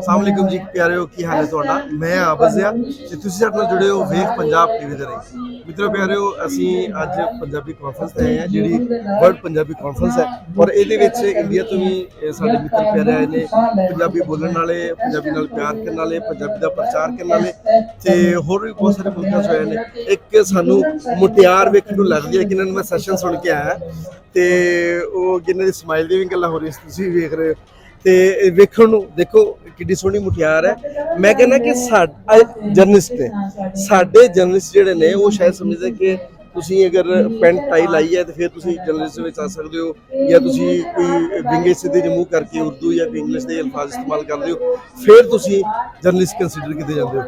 अस्सलामुअलैकुम जी प्यारे की हाल है तुहाडा मैं आबज़िया ते तुसीं साडे नाल जुड़े हो वेख पंजाब टीवी दे राहीं मित्रों प्यारे असीं अज पंजाबी कॉन्फ्रेंस ते आए हैं जिहड़ी वर्ल्ड पंजाबी कॉन्फ्रेंस है और इहदे विच इंडिया तो भी साडे मित्र प्यारे आए ने पंजाबी बोलण वाले पंजाबी नाल प्यार करन वाले पंजाबी दा प्रचार करन वाले ते होर भी बहुत सारे मुल्कां चों आए ने एक सानू मुटियार वेखण नूं लगदी है कि इन्हां नूं मैं सैशन सुन के आया ते ओह जिन्हां दी स्माइल दी भी गल्लां हो रही तुसीं भी वेख रहे हो ते वेखण नूं देखो किड्डी सोहनी मुटियार है। मैं कहना कि जर्नलिस्ट ने साडे जर्नलिस्ट जिहड़े ने वो शायद समझदे कि तुसीं अगर पेंट टाई लाई है तो फिर तुसीं जर्नलिस्ट विच आ सकदे हो या तुसीं कोई विंगे सीधे ज मूंह करके उर्दू या इंग्लिश दे अल्फाज इस्तेमाल करदे हो फिर तुसीं जर्नलिस्ट कंसीडर कीते जांदे हो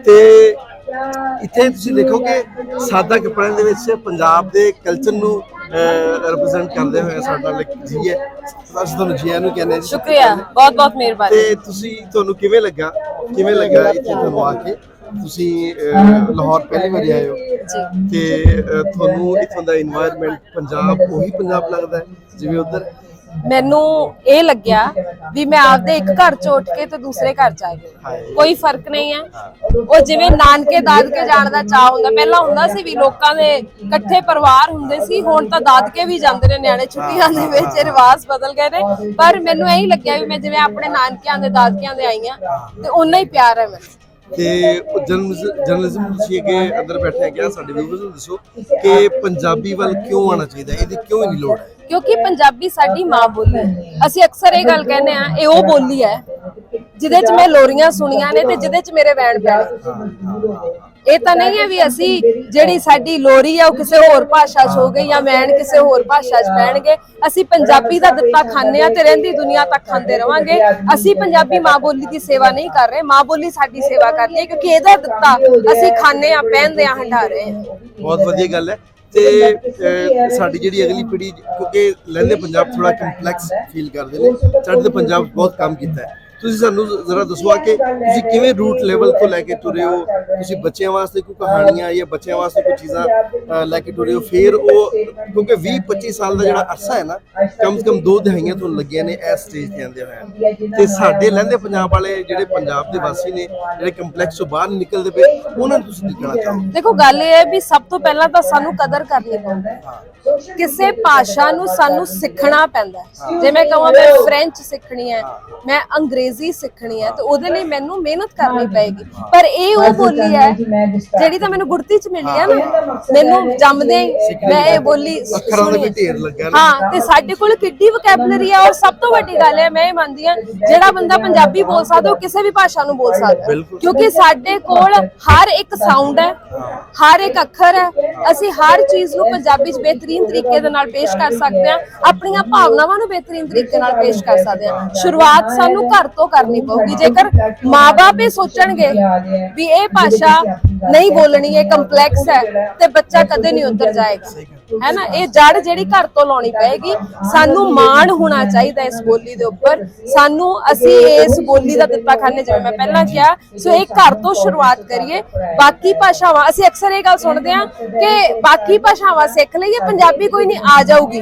ते इत्थे तुसीं देखो कि सादा कपड़िਆਂ ਦੇ ਵਿੱਚ पंजाब ਦੇ कल्चर ਨੂੰ रिप्रेजेंट करते हुए साडे नाल जी है ਅਸੀਂ ਤੁਹਾਨੂੰ ਜੀ ਨੂੰ ਕਹਿੰਦੇ ਜੀ ਸ਼ੁਕਰੀਆ ਬਹੁਤ ਬਹੁਤ ਮਿਹਰਬਾਨੀ ਤੇ ਤੁਸੀਂ ਤੁਹਾਨੂੰ ਕਿਵੇਂ ਲੱਗਾ ਇੱਥੇ ਤੁਹਾਨੂੰ ਆ ਕੇ ਤੁਸੀਂ ਲਾਹੌਰ ਪਹਿਲੀ ਵਾਰ ਆਏ ਹੋ ਜੀ ਤੇ ਤੁਹਾਨੂੰ ਇੱਥੋਂ ਦਾ এনवायरमेंट ਪੰਜਾਬ ਉਹੀ ਪੰਜਾਬ ਲੱਗਦਾ ਹੈ ਜਿਵੇਂ ਉਧਰ ਮੈਨੂੰ ਇਹ ਲੱਗਿਆ ਵੀ ਮੈਂ ਆਪਦੇ ਇੱਕ ਘਰ ਚ ਉੱਠ ਕੇ ਤੇ ਦੂਸਰੇ ਘਰ ਚ ਆ ਗਈ ਕੋਈ ਫਰਕ ਨਹੀਂ ਹੈ ਉਹ ਜਿਵੇਂ ਨਾਨਕੇ ਦਾਦਕੇ ਜਾਣ ਦਾ ਚਾਹ ਹੁੰਦਾ ਪਹਿਲਾਂ ਹੁੰਦਾ ਸੀ ਵੀ ਲੋਕਾਂ ਦੇ ਇਕੱਠੇ ਪਰਿਵਾਰ ਹੁੰਦੇ ਸੀ ਹੁਣ ਤਾਂ ਦਾਦਕੇ ਵੀ ਜਾਂਦੇ ਨੇ ਨਿਆਣੇ ਛੁੱਟੀਆਂ ਦੇ ਵਿੱਚ ਰਿਵਾਜ ਬਦਲ ਗਏ ਨੇ ਪਰ ਮੈਨੂੰ ਇਹੀ ਲੱਗਿਆ ਵੀ ਮੈਂ ਜਿਵੇਂ ਆਪਣੇ ਨਾਨਕਿਆਂ ਦੇ ਦਾਦਕਿਆਂ ਦੇ ਆਈ ਆ ਤੇ ਓਨਾ ਹੀ ਪਿਆਰ ਹੈ ਮੈਨੂੰ ਤੇ ਜਰਨਲਿਜ਼ਮ ਤੁਸੀਂ ਅੱਗੇ ਅੰਦਰ ਬੈਠੇ ਗਿਆ ਸਾਡੇ ਵਿਊਅਰਸ ਨੂੰ ਦੱਸੋ ਕਿ ਪੰਜਾਬੀ ਵੱਲ ਕਿਉਂ ਆਉਣਾ ਚਾਹੀਦਾ ਇਹਦੀ ਕਿਉਂ ਨਹੀਂ ਲੋੜ ਹੈ ਕਿਉਂਕਿ ਪੰਜਾਬੀ ਸਾਡੀ ਮਾਂ ਬੋਲੀ ਹੈ ਅਸੀਂ ਅਕਸਰ ਇਹ ਗੱਲ ਕਹਿੰਦੇ ਆ ਇਹ ਉਹ ਬੋਲੀ ਹੈ ਜਿਹਦੇ ਚ ਮੈਂ ਲੋਰੀਆਂ ਸੁਣੀਆਂ ਨੇ ਤੇ ਜਿਹਦੇ ਚ ਮੇਰੇ ਵੈਣ ਪੈਣੇ ਇਹ ਤਾਂ ਨਹੀਂ ਹੈ ਵੀ ਅਸੀਂ ਜਿਹੜੀ ਸਾਡੀ ਲੋਰੀ ਆ ਉਹ ਕਿਸੇ ਹੋਰ ਭਾਸ਼ਾ 'ਚ ਹੋ ਗਈ ਜਾਂ ਵੈਣ ਕਿਸੇ ਹੋਰ ਭਾਸ਼ਾ 'ਚ ਪੈਣਗੇ ਅਸੀਂ ਪੰਜਾਬੀ ਦਾ ਦਿੱਤਾ ਖਾਂਦੇ ਆ ਤੇ ਰਹਿੰਦੀ ਦੁਨੀਆ ਤੱਕ ਖਾਂਦੇ ਰਵਾਂਗੇ ਅਸੀਂ ਪੰਜਾਬੀ ਮਾਂ ਬੋਲੀ ਦੀ ਸੇਵਾ ਨਹੀਂ ਕਰ ਰਹੇ ਮਾਂ ਬੋਲੀ ਸਾਡੀ ਸੇਵਾ ਕਰਦੀ ਹੈ ਕਿਉਂਕਿ ਇਹਦਾ ਦਿੱਤਾ ਅਸੀਂ ਖਾਂਦੇ ਆ ਪਹਿਨਦੇ ਆ ਹੰਢਾ ਰਹੇ ਆ ਬਹੁਤ ਵਧੀਆ ਗੱਲ ਹੈ ਤੇ ਸਾਡੀ ਜਿਹੜੀ ਅਗਲੀ ਪੀੜ੍ਹੀ ਕਿਉਂਕਿ ਲਹਿੰਦੇ ਪੰਜਾਬ ਥੋੜਾ ਕੰਪਲੈਕਸ ਫੀਲ ਕਰਦੇ ਨੇ ਚੜ੍ਹਦੇ ਪੰਜਾਬ ਬਹੁਤ ਕੰਮ ਕੀਤਾ ਹੈ ਤੁਸੀਂ ਸਾਨੂੰ ਜ਼ਰਾ ਦੱਸੋ ਕਿ ਤੁਸੀਂ ਕਿਵੇਂ ਰੂਟ ਲੈਵਲ ਤੋਂ ਲੈ ਕੇ ਤੁਰੇ ਹੋ ਤੁਸੀਂ ਬੱਚਿਆਂ ਵਾਸਤੇ ਕੋਈ ਕਹਾਣੀਆਂ ਜਾਂ ਬੱਚਿਆਂ ਵਾਸਤੇ ਕੋਈ ਚੀਜ਼ਾਂ ਲੈ ਕੇ ਤੁਰੇ ਹੋ ਫਿਰ ਉਹ ਕਿਉਂਕਿ 20-25 ਸਾਲ ਦਾ ਜਿਹੜਾ ਅਰਸਾ ਹੈ ਨਾ ਕਮ ਸੇ ਕਮ 2 ਦਹਾਈਆਂ ਤੋਂ ਲੱਗੀਆਂ ਨੇ ਇਸ ਸਟੇਜ ਤੇ ਆਉਂਦੇ ਹੋਏ ਤੇ ਸਾਡੇ ਲਹਿੰਦੇ ਪੰਜਾਬ ਵਾਲੇ ਜਿਹੜੇ ਪੰਜਾਬ ਦੇ ਵਾਸੀ ਨੇ ਜਿਹੜੇ ਕੰਪਲੈਕਸ ਤੋਂ ਬਾਹਰ ਨਿਕਲਦੇ ਪਏ ਉਹਨਾਂ ਨੂੰ ਤੁਸੀਂ ਕੀ ਕਹਿਣਾ ਚਾਹੋਗੇ ਦੇਖੋ ਗੱਲ ਇਹ ਹੈ ਵੀ ਸਭ ਤੋਂ ਪਹਿਲਾਂ ਤਾਂ ਸਾਨੂੰ ਕਦਰ ਕਰਨੀ ਪੈਂਦੀ ਕਿਸੇ ਭਾਸ਼ਾ ਨੂੰ ਸਾਨੂੰ ਸਿੱਖਣਾ ਪੈਂਦਾ ਜੇ ਮੈਂ ਕਹਾਂ ਮੈਂ ਫ੍ਰੈਂਚ ਸਿੱਖਣੀ ਹੈ ਮੈਂ ਅੰਗਰੇਜ਼ੀ ਸਿੱਖਣੀ ਹੈ ਤੇ ਉਹਦੇ ਲਈ ਮੈਨੂੰ ਮਿਹਨਤ ਕਰਨੀ ਪਏਗੀ ਪਰ ਇਹ ਉਹ ਬੋਲੀ ਹੈ ਜਿਹੜੀ ਤਾਂ ਮੈਨੂੰ ਗੁੜਤੀ ਚ ਮਿਲੀ ਹੈ ਨਾ ਮੈਨੂੰ ਜੰਮਦੇ ਹੀ ਮੈਂ ਇਹ ਬੋਲੀ ਅੱਖਰਾਂ ਦਾ ਵੀ ਢੇਰ ਲੱਗਾ ਨਾ ਹਾਂ ਤੇ ਸਾਡੇ ਕੋਲ ਕਿੱਡੀ ਵੋਕੈਬਲਰੀ ਹੈ ਔਰ ਸਭ ਤੋਂ ਵੱਡੀ ਗੱਲ ਹੈ ਮੈਂ ਇਹ ਮੰਨਦੀ ਹਾਂ ਜਿਹੜਾ ਬੰਦਾ ਪੰਜਾਬੀ ਬੋਲ ਸਕਦਾ ਉਹ ਕਿਸੇ ਵੀ ਭਾਸ਼ਾ ਨੂੰ ਬੋਲ ਸਕਦਾ ਕਿਉਂਕਿ ਸਾਡੇ ਕੋਲ ਹਰ ਇੱਕ ਸਾਊਂਡ ਹੈ ਹਰ ਇੱਕ ਅੱਖਰ ਹੈ ਅਸੀਂ ਹਰ ਚੀਜ਼ ਨੂੰ ਪੰਜਾਬੀ ਚ ਬਿਹਤਰੀਨ ਤਰੀਕੇ ਦੇ ਨਾਲ ਪੇਸ਼ ਕਰ ਸਕਦੇ ਹਾਂ ਆਪਣੀਆਂ ਭਾਵਨਾਵਾਂ ਨੂੰ ਬਿਹਤਰੀਨ ਤਰੀਕੇ ਨਾਲ ਪੇਸ਼ ਕਰ ਸਕਦੇ ਹਾਂ ਸ਼ੁਰੂਆਤ ਸਾਨੂੰ ਘਰ ਤੋਂ ਕਰਨੀ ਪਊਗੀ ਜੇਕਰ ਮਾਂ-ਬਾਪ ਇਹ ਸੋਚਣਗੇ ਵੀ ਇਹ ਭਾਸ਼ਾ ਨਹੀਂ ਬੋਲਣੀ ਇਹ ਕੰਪਲੈਕਸ ਹੈ ਤੇ ਬੱਚਾ ਕਦੇ ਨਹੀਂ ਉੱਧਰ ਜਾਏਗਾ ਹੈ ਨਾ ਇਹ ਜੜ ਜਿਹੜੀ ਘਰ ਤੋਂ ਲਾਉਣੀ ਪਏਗੀ ਸਾਨੂੰ ਮਾਣ ਹੋਣਾ ਚਾਹੀਦਾ ਇਸ ਬੋਲੀ ਦੇ ਉੱਪਰ ਸਾਨੂੰ ਅਸੀਂ ਇਸ ਬੋਲੀ ਦਾ ਦਿੱਤਾ ਖਾਣੇ ਜਿਵੇਂ ਮੈਂ ਪਹਿਲਾਂ ਕਿਹਾ ਸੋ ਇਹ ਘਰ ਤੋਂ ਸ਼ੁਰੂਆਤ ਕਰੀਏ ਬਾਕੀ ਭਾਸ਼ਾਵਾਂ ਅਸੀਂ ਅਕਸਰ ਇਹ ਗੱਲ ਸੁਣਦੇ ਹਾਂ ਕਿ ਬਾਕੀ ਭਾਸ਼ਾਵਾਂ ਸਿੱਖ ਲਈਏ ਪੰਜਾਬੀ ਕੋਈ ਨਹੀਂ ਆ ਜਾਊਗੀ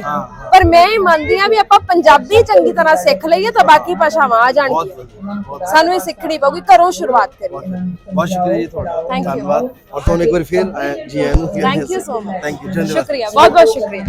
ਪਰ ਮੈਂ ਇਹ ਮੰਨਦੀ ਹਾਂ ਵੀ ਆਪਾਂ ਪੰਜਾਬੀ ਚੰਗੀ ਤਰ੍ਹਾਂ ਸਿੱਖ ਲਈਏ ਤਾਂ ਬਾਕੀ ਭਾਸ਼ਾਵਾਂ ਆ ਜਾਣਗੀਆਂ ਸਾਨੂੰ ਇਹ ਸਿੱਖਣੀ ਪਊਗੀ ਘਰੋਂ ਸ਼ੁਰੂਆਤ ਕਰੀਏ ਬਹੁਤ ਸ਼ੁਕਰੀਆ ਜੀ ਤੁਹਾਡਾ ਧੰਨਵਾਦ ਔਰ ਤੁਹਾਨੂੰ ਇੱਕ ਵਾਰ ਫਿਰ ਜੀ ਆਇਆਂ ਨੂੰ thank you so much thank you ਸ਼ੁਕਰੀਆ बहुत बहुत शुक्रिया।